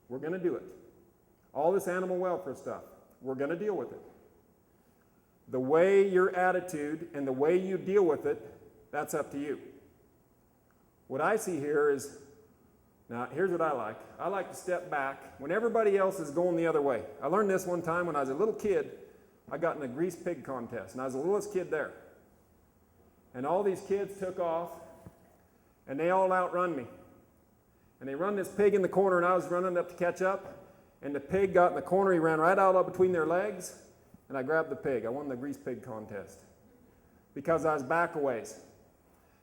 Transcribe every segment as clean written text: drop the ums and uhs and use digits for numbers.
We're going to do it. All this animal welfare stuff, we're going to deal with it. The way your attitude and the way you deal with it, that's up to you. What I see here is, now here's what I like. I like to step back when everybody else is going the other way. I learned this one time when I was a little kid. I got in a grease pig contest, and I was the littlest kid there. And all these kids took off, and they all outrun me. And they run this pig in the corner, and I was running up to catch up, and the pig got in the corner. He ran right out between their legs, and I grabbed the pig. I won the grease pig contest because I was back a ways.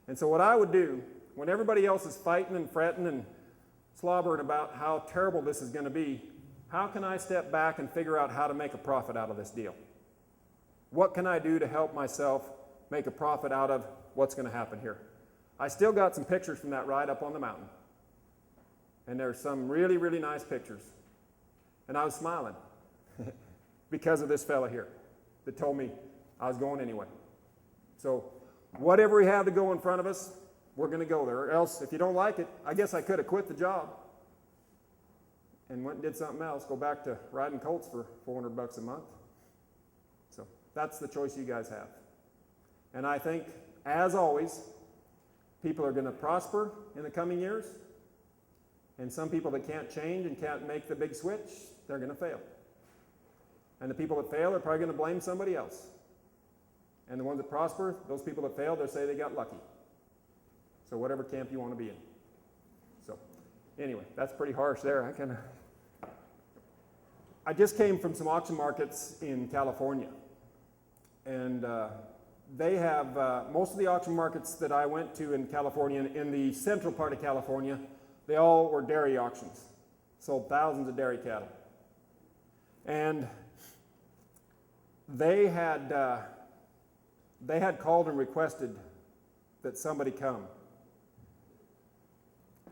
And so what I would do, when everybody else is fighting and fretting and slobbering about how terrible this is going to be, how can I step back and figure out how to make a profit out of this deal? What can I do to help myself make a profit out of what's going to happen here? I still got some pictures from that ride up on the mountain. And there's some really, really nice pictures. And I was smiling because of this fella here that told me I was going anyway. So whatever we have to go in front of us, we're going to go there. Or else, if you don't like it, I guess I could have quit the job and went and did something else, go back to riding colts for $400 a month. So that's the choice you guys have. And I think, as always, people are going to prosper in the coming years. And some people that can't change and can't make the big switch, they're going to fail. And the people that fail are probably going to blame somebody else. And the ones that prosper, those people that fail, they'll say they got lucky. So whatever camp you want to be in. So anyway, that's pretty harsh there. I just came from some auction markets in California. And they have, most of the auction markets that I went to in California, in the central part of California, they all were dairy auctions. Sold thousands of dairy cattle. And they had called and requested that somebody come.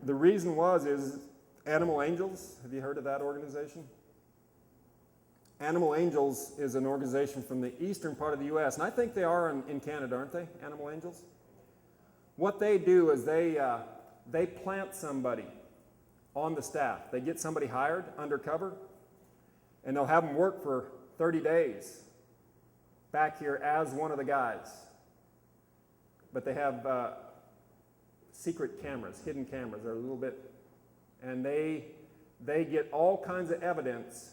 The reason is Animal Angels. Have you heard of that organization? Animal Angels is an organization from the eastern part of the U.S., and I think they are in Canada, aren't they, Animal Angels? What they do is they plant somebody on the staff. They get somebody hired undercover, and they'll have them work for 30 days back here as one of the guys. But they have secret cameras, hidden cameras. They're a little bit, and they get all kinds of evidence,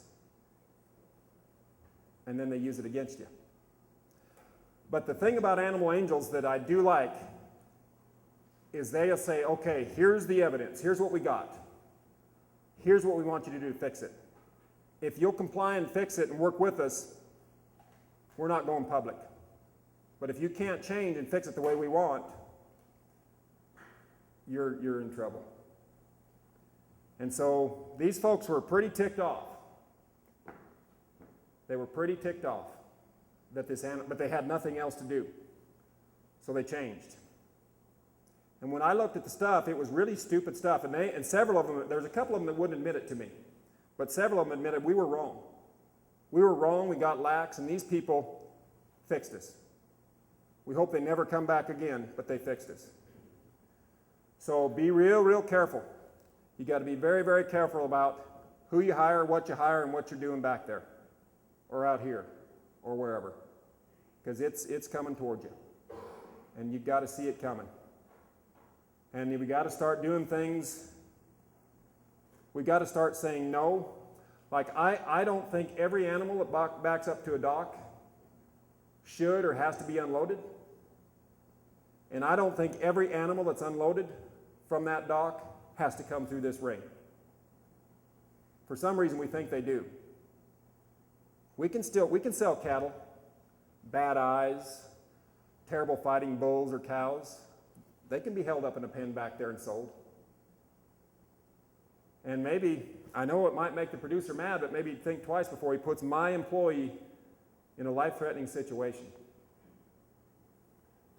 and then they use it against you. But the thing about Animal Angels that I do like is they'll say, okay, here's the evidence. Here's what we got. Here's what we want you to do to fix it. If you'll comply and fix it and work with us, we're not going public. But if you can't change and fix it the way we want, you're in trouble. And so these folks were pretty ticked off. They were pretty ticked off that but they had nothing else to do. So they changed. And when I looked at the stuff, it was really stupid stuff. And several of them, there's a couple of them that wouldn't admit it to me. But several of them admitted we were wrong. We were wrong, we got lax, and these people fixed us. We hope they never come back again, but they fixed us. So be real careful. You got to be very, very careful about who you hire, and what you're doing back there, or out here, or wherever. Because it's coming toward you. And you've got to see it coming. And we got to start doing things. We got to start saying no. Like I don't think every animal that backs up to a dock should or has to be unloaded. And I don't think every animal that's unloaded from that dock has to come through this ring. For some reason we think they do. We can sell cattle, bad eyes, terrible fighting bulls or cows. They can be held up in a pen back there and sold. And maybe, I know it might make the producer mad, but maybe think twice before he puts my employee in a life-threatening situation.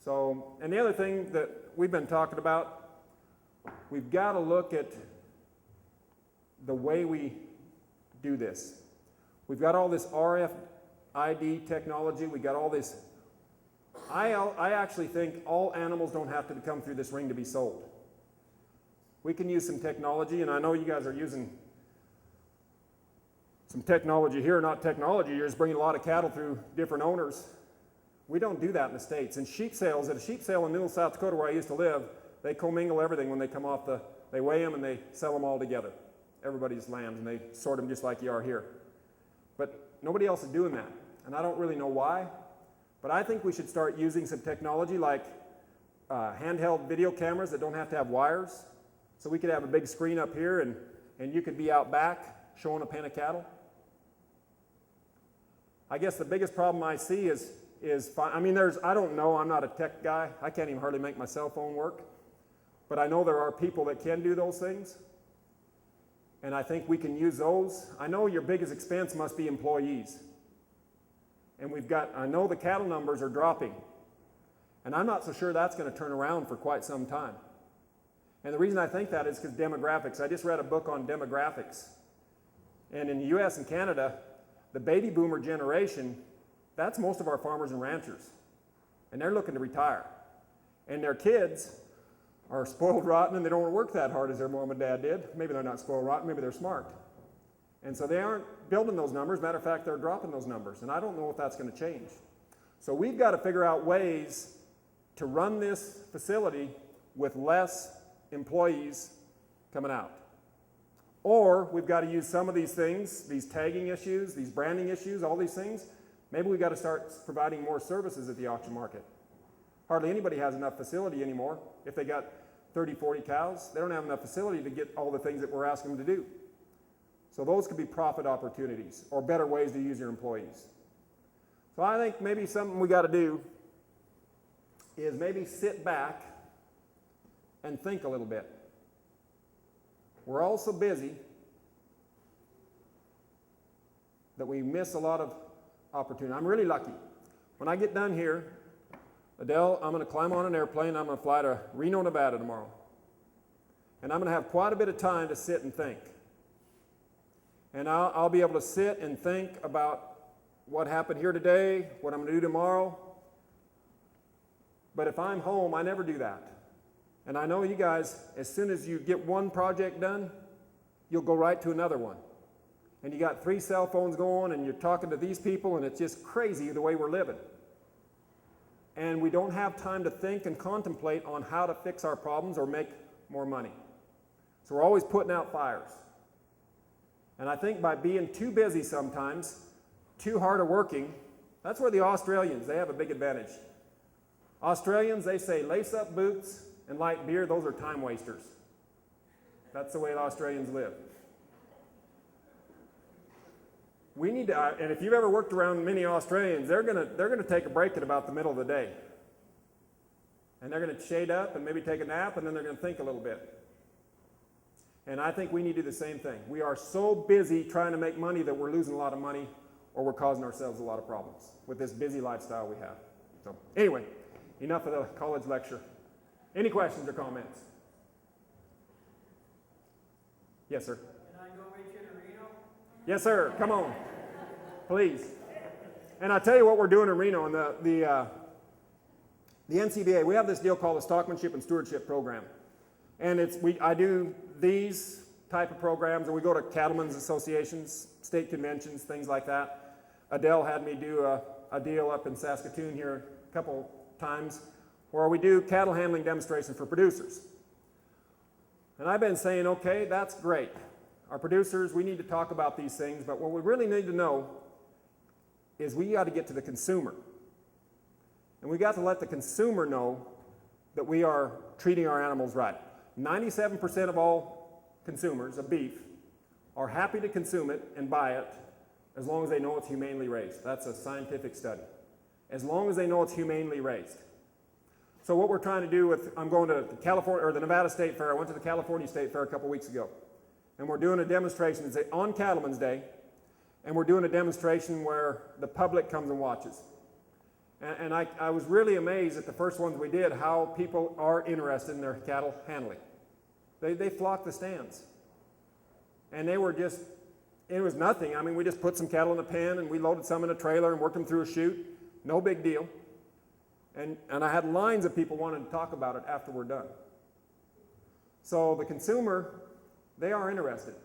So, and the other thing that we've been talking about, we've got to look at the way we do this. We've got all this RFID technology, we got all this. I actually think all animals don't have to come through this ring to be sold. We can use some technology, and I know you guys are using some technology here, not technology, you're just bringing a lot of cattle through different owners. We don't do that in the States. And sheep sales, at a sheep sale in Middle South Dakota where I used to live, they commingle everything when they come off they weigh them and they sell them all together. Everybody's lambs, and they sort them just like you are here. But nobody else is doing that. And I don't really know why, but I think we should start using some technology like handheld video cameras that don't have to have wires. So we could have a big screen up here and you could be out back showing a pen of cattle. I guess the biggest problem I see is I don't know, I'm not a tech guy. I can't even hardly make my cell phone work. But I know there are people that can do those things. And I think we can use those. I know your biggest expense must be employees. And I know the cattle numbers are dropping. And I'm not so sure that's going to turn around for quite some time. And the reason I think that is because demographics. I just read a book on demographics. And in the US and Canada, the baby boomer generation, that's most of our farmers and ranchers. And they're looking to retire. And their kids are spoiled rotten and they don't want to work that hard as their mom and dad did. Maybe they're not spoiled rotten, maybe they're smart. And so they aren't building those numbers. Matter of fact, they're dropping those numbers. And I don't know if that's going to change. So we've got to figure out ways to run this facility with less employees coming out. Or we've got to use some of these things, these tagging issues, these branding issues, all these things. Maybe we've got to start providing more services at the auction market. Hardly anybody has enough facility anymore. If they got 30, 40 cows, they don't have enough facility to get all the things that we're asking them to do. So those could be profit opportunities or better ways to use your employees. So I think maybe something we got to do is maybe sit back and think a little bit. We're all so busy that we miss a lot of opportunity. I'm really lucky. When I get done here, Adele, I'm going to climb on an airplane. I'm going to fly to Reno, Nevada tomorrow. And I'm going to have quite a bit of time to sit and think. And I'll be able to sit and think about what happened here today, what I'm going to do tomorrow. But if I'm home, I never do that. And I know you guys, as soon as you get one project done, you'll go right to another one. And you got 3 cell phones going, and you're talking to these people, and it's just crazy the way we're living. And we don't have time to think and contemplate on how to fix our problems or make more money. So we're always putting out fires. And I think by being too busy sometimes, too hard of working, that's where the Australians, they have a big advantage. Australians, they say lace up boots and light beer, those are time wasters. That's the way the Australians live. We need to, and if you've ever worked around many Australians, they're gonna take a break at about the middle of the day. And they're gonna shade up and maybe take a nap, and then they're gonna think a little bit. And I think we need to do the same thing. We are so busy trying to make money that we're losing a lot of money, or we're causing ourselves a lot of problems with this busy lifestyle we have. So anyway, enough of the college lecture. Any questions or comments? Yes, sir. Can I go meet you in Reno? Yes, sir. Come on, please. And I'll tell you what we're doing in Reno. In the NCBA, we have this deal called the Stockmanship and Stewardship Program. And I do these type of programs, and we go to cattlemen's associations, state conventions, things like that. Adele had me do a deal up in Saskatoon here a couple times where we do cattle handling demonstrations for producers. And I've been saying, okay, that's great. Our producers, we need to talk about these things, but what we really need to know is we got to get to the consumer. And we got to let the consumer know that we are treating our animals right. 97% of all consumers of beef are happy to consume it and buy it as long as they know it's humanely raised. That's a scientific study. As long as they know it's humanely raised. So what we're trying to do I'm going to the Nevada State Fair. I went to the California State Fair a couple weeks ago. And we're doing a demonstration on Cattlemen's Day. And we're doing a demonstration where the public comes and watches. And I was really amazed at the first ones we did, how people are interested in their cattle handling. They flocked the stands. And they were just, it was nothing. I mean, we just put some cattle in a pen and we loaded some in a trailer and worked them through a chute. No big deal. And I had lines of people wanting to talk about it after we're done. So the consumer, they are interested.